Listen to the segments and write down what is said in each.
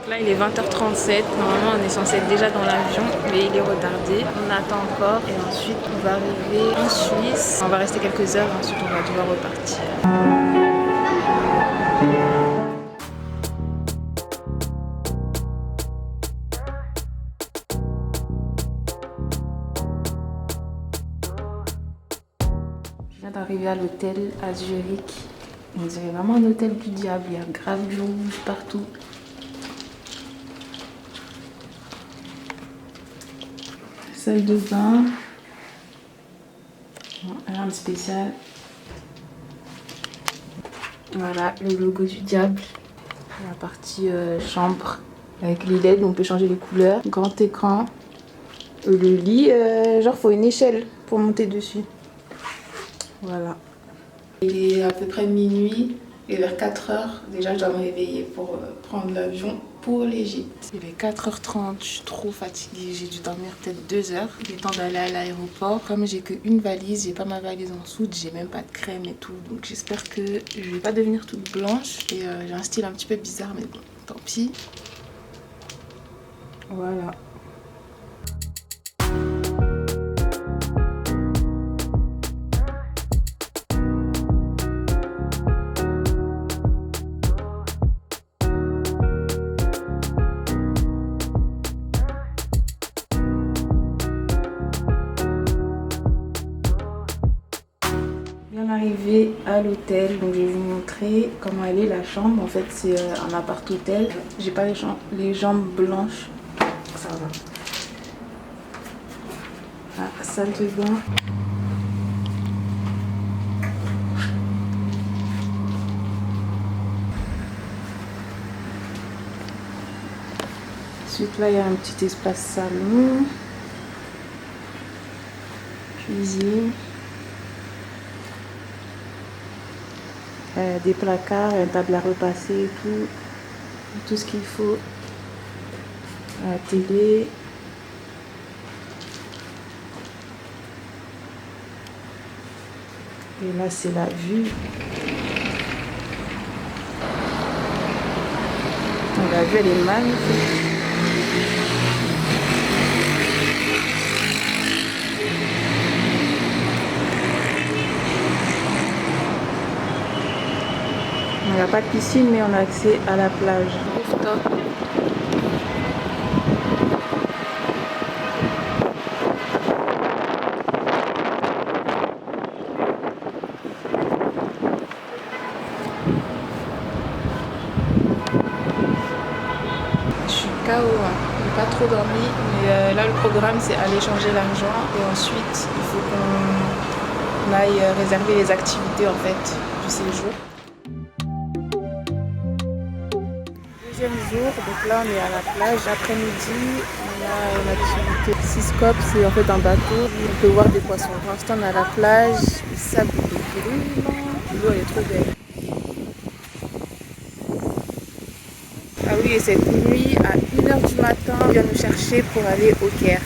Là, il est 20h37. Normalement, on est censé être déjà dans l'avion, mais il est retardé. On attend encore et ensuite, on va arriver en Suisse. On va rester quelques heures, ensuite, on va devoir repartir. Je viens d'arriver à l'hôtel à Zurich. On dirait vraiment un hôtel du diable. Il y a grave du rouge partout. Salle de bain. Rien de spécial. Voilà, le logo du diable. La partie chambre avec les LED, on peut changer les couleurs. Grand écran. Le lit, genre faut une échelle pour monter dessus. Voilà. Il est à peu près minuit et vers 4h, déjà je dois me réveiller pour prendre l'avion pour l'Égypte. Il est 4h30, je suis trop fatiguée, j'ai dû dormir peut-être 2 heures. Il est temps d'aller à l'aéroport. Comme j'ai qu'une valise, j'ai pas ma valise en soude, j'ai même pas de crème et tout. Donc j'espère que je vais pas devenir toute blanche. Et j'ai un style un petit peu bizarre, mais bon, tant pis. Voilà. Arrivé à l'hôtel, donc je vais vous montrer comment elle est la chambre. En fait c'est un appart hôtel. J'ai pas les jambes blanches, ça va. Ah, salle de bain. Ensuite là il y a un petit espace salon, cuisine. Des placards, un table à repasser et tout ce qu'il faut. La télé. Et là c'est la vue. La vue elle est magnifique. Il n'y a pas de piscine, mais on a accès à la plage. Rooftop. Je suis KO, hein. J'ai pas trop dormi, mais là le programme c'est aller changer l'argent et ensuite il faut qu'on aille réserver les activités en fait du séjour. Deuxième jour, donc là on est à la plage, après-midi, on a une activité Seascope, c'est en fait un bateau, on peut voir des poissons. Pour l'instant on est à la plage, le sable est brûlant, l'eau elle est trop belle. Ah oui, et cette nuit, à 1h du matin, on vient nous chercher pour aller au Caire.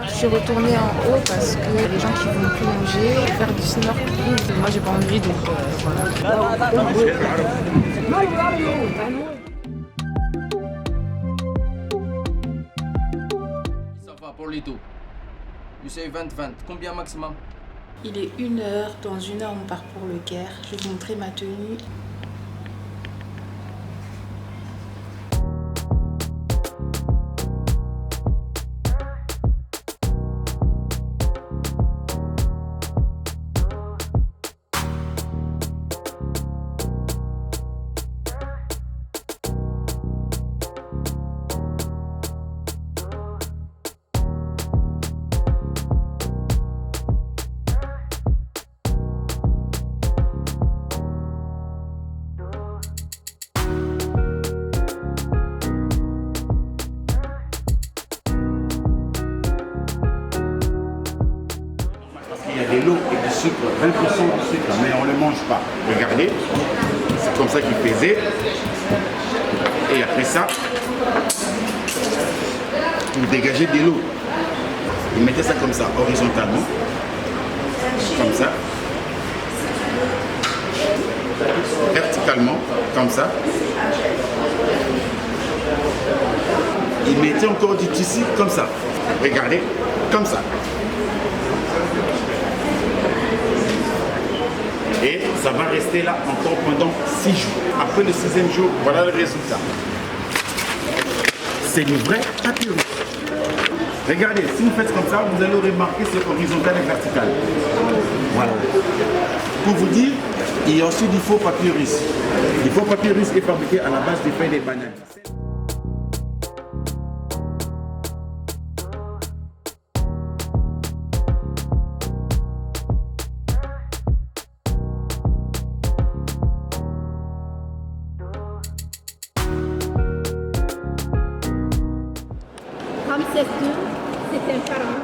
Je suis retournée en haut parce que les gens qui vont plonger, faire du snorkeling, moi j'ai pas envie donc voilà. Ça va pour les taux. J'essaie 20-20. Combien maximum? Il est 1h, dans 1h on part pour le Caire. Je vais vous montrer ma tenue. il y a de l'eau et du sucre, 20% de sucre, mais on ne le mange pas. Regardez, c'est comme ça qu'il faisait. Et après ça, il dégageait de l'eau. Il mettait ça comme ça, horizontalement. Comme ça. Verticalement, comme ça. Il mettait encore du tissu comme ça. Regardez, comme ça. Et ça va rester là encore pendant 6 jours. Après le 6e jour, voilà le résultat. C'est le vrai papyrus. Regardez, si vous faites comme ça, vous allez remarquer c'est horizontal et vertical. Voilà. Pour vous dire, il y a aussi du faux papyrus. Le faux papyrus est fabriqué à la base des feuilles des bananes. Ramsès II, c'est un pharaon.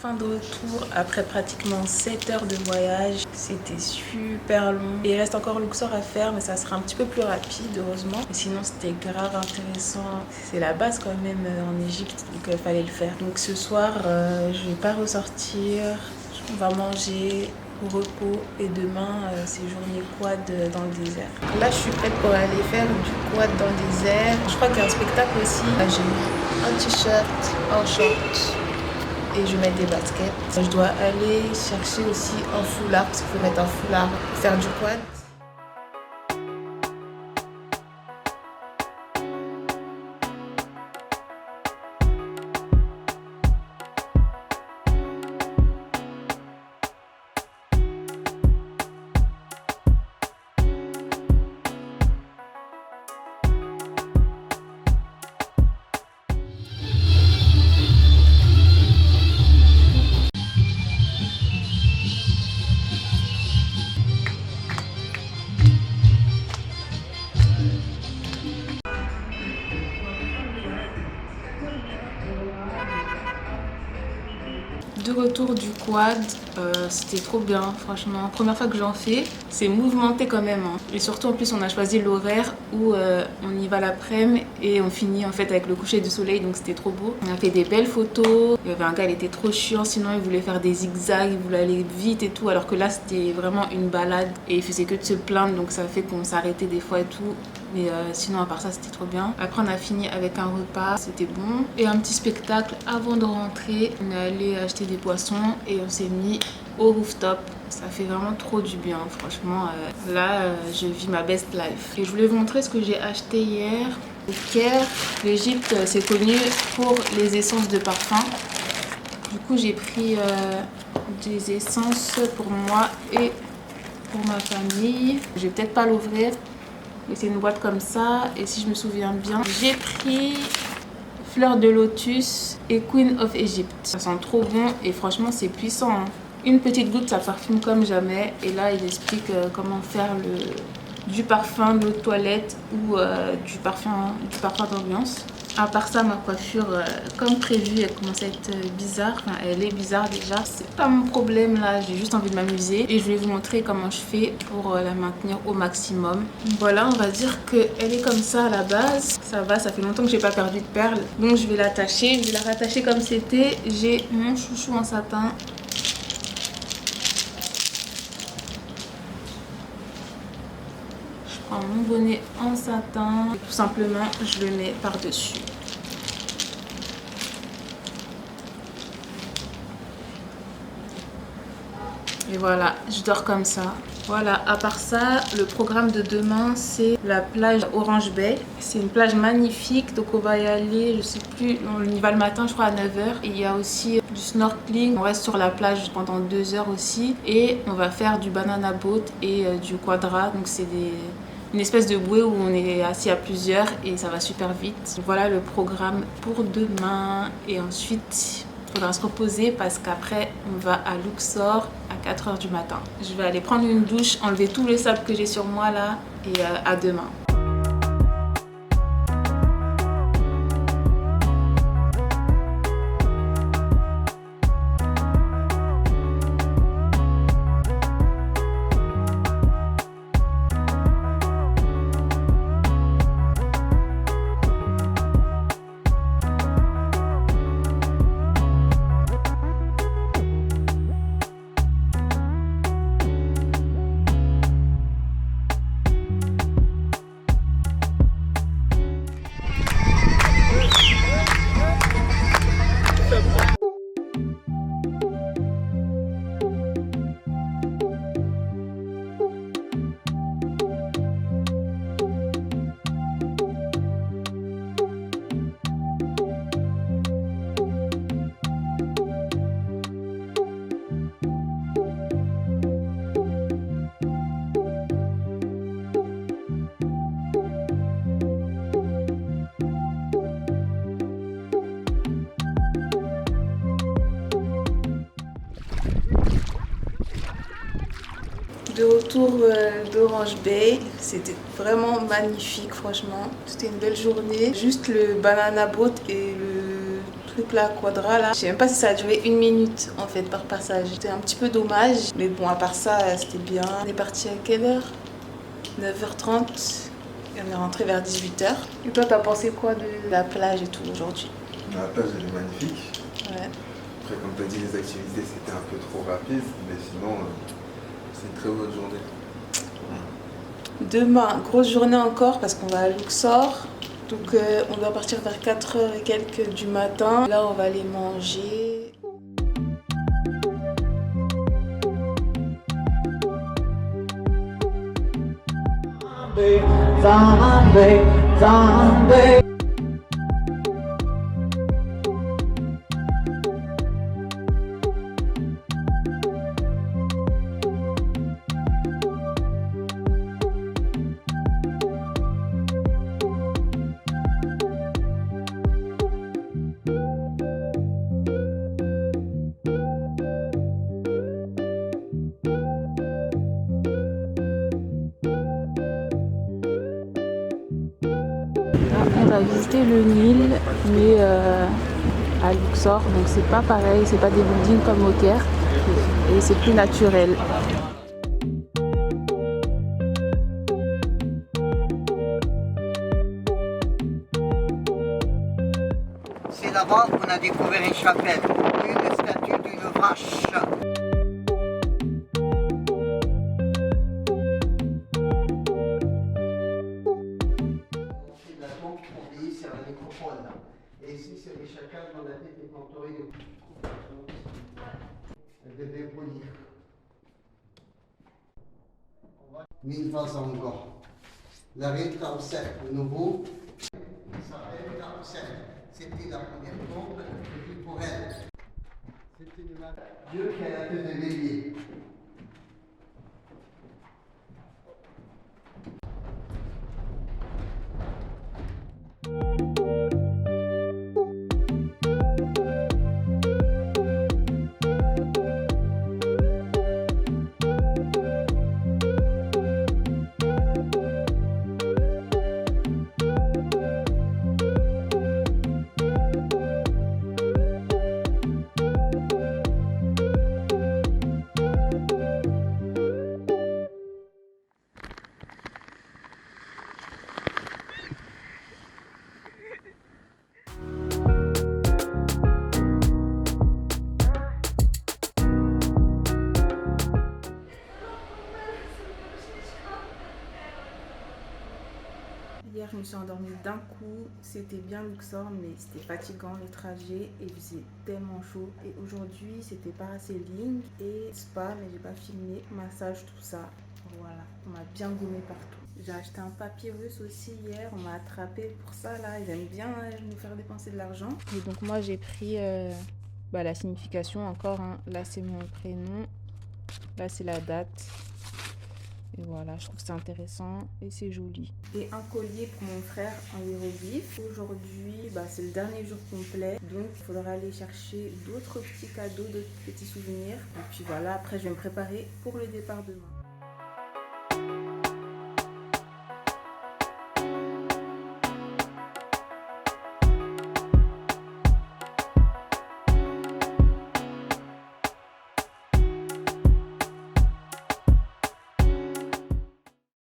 Fin de retour après pratiquement 7 heures de voyage. C'était super long. Il reste encore Luxor à faire, mais ça sera un petit peu plus rapide, heureusement. Mais sinon, c'était grave intéressant. C'est la base quand même en Égypte, donc il fallait le faire. Donc ce soir, je vais pas ressortir. On va manger au repos et demain, c'est journée quad dans le désert. Là, je suis prête pour aller faire du quad dans le désert. Je crois qu'il y a un spectacle aussi. Là, j'ai mis un t-shirt, un short. Et je mets des baskets. Je dois aller chercher aussi un foulard, parce qu'il faut mettre un foulard pour faire du quad. De retour du quad, c'était trop bien, franchement. Première fois que j'en fais, c'est mouvementé quand même. Hein. Et surtout, en plus, on a choisi l'horaire où on y va l'après-midi et on finit en fait avec le coucher du soleil, donc c'était trop beau. On a fait des belles photos. Il y avait un gars, il était trop chiant, sinon il voulait faire des zigzags, il voulait aller vite et tout, alors que là, c'était vraiment une balade et il faisait que de se plaindre, donc ça fait qu'on s'arrêtait des fois et tout. Mais sinon, à part ça, c'était trop bien. Après, on a fini avec un repas, c'était bon. Et un petit spectacle avant de rentrer. On est allé acheter des poissons et on s'est mis au rooftop. Ça fait vraiment trop du bien, franchement. Là, je vis ma best life. Et je voulais vous montrer ce que j'ai acheté hier. Au Caire, l'Égypte, c'est connu pour les essences de parfum. Du coup, j'ai pris des essences pour moi et pour ma famille. Je vais peut-être pas l'ouvrir. Mais c'est une boîte comme ça. Et si je me souviens bien, j'ai pris Fleur de Lotus et Queen of Egypt. Ça sent trop bon et franchement, c'est puissant. Hein. Une petite goutte, ça parfume comme jamais. Et là, il explique comment faire du parfum de toilette ou du parfum d'ambiance. À part ça, ma coiffure, comme prévu, elle commence à être bizarre. Enfin, elle est bizarre déjà. C'est pas mon problème là, j'ai juste envie de m'amuser. Et je vais vous montrer comment je fais pour la maintenir au maximum. Voilà, on va dire qu'elle est comme ça à la base. Ça va, ça fait longtemps que j'ai pas perdu de perles. Donc je vais l'attacher. Je vais la rattacher comme c'était. J'ai mon chouchou en satin. Mon bonnet en satin et tout simplement je le mets par dessus. Et voilà, je dors comme ça. Voilà, à part ça, le programme de demain, c'est la plage Orange Bay. C'est une plage magnifique, donc on va y aller, je sais plus, on y va le matin, je crois à 9h. Il y a aussi du snorkeling, on reste sur la plage pendant 2 heures aussi. Et on va faire du banana boat et du quadra, donc c'est une espèce de bouée où on est assis à plusieurs et ça va super vite. Voilà le programme pour demain. Et ensuite, il faudra se reposer parce qu'après, on va à Luxor à 4h du matin. Je vais aller prendre une douche, enlever tout le sable que j'ai sur moi là et à demain. De retour d'Orange Bay, c'était vraiment magnifique franchement, c'était une belle journée. Juste le banana boat et le truc là, quadra là, je sais même pas si ça a duré 1 minute en fait par passage. C'était un petit peu dommage, mais bon à part ça c'était bien. On est parti à quelle heure? 9h30 et on est rentré vers 18h. Et toi t'as pensé quoi de la plage et tout aujourd'hui? La plage elle est magnifique. Ouais. Après comme tu as dit les activités c'était un peu trop rapide, mais sinon c'est une très bonne journée. Demain, grosse journée encore parce qu'on va à Luxor. Donc on doit partir vers 4h et quelques du matin. Là on va aller manger. On va visiter le Nil, mais à Luxor, donc c'est pas pareil, c'est pas des buildings comme au Caire, et c'est plus naturel. C'est là-bas qu'on a découvert une chapelle, une statue d'une vache. Et ici, c'est les chacals dont la tête est entourée de coups. Elle devait polir. 1000 vases encore. La reine Taoussef, de nouveau, ça s'appelle Taoussef. C'était la première tombe prévue pour elle. C'était une Dieu qui a la tête de bélier. Hier, je me suis endormie d'un coup. C'était bien Luxor, mais c'était fatigant le trajet et il faisait tellement chaud. Et aujourd'hui, c'était parasailing et spa, mais j'ai pas filmé. Massage, tout ça. Voilà, on m'a bien gommé partout. J'ai acheté un papyrus aussi hier, on m'a attrapé pour ça là. Ils aiment bien nous faire dépenser de l'argent. Et donc moi j'ai pris la signification encore. Hein. Là c'est mon prénom, là c'est la date. Et voilà, je trouve que c'est intéressant et c'est joli. Et un collier pour mon frère en hiéroglyphe. Aujourd'hui, c'est le dernier jour complet. Donc, il faudra aller chercher d'autres petits cadeaux, d'autres petits souvenirs. Et puis voilà, après, je vais me préparer pour le départ demain.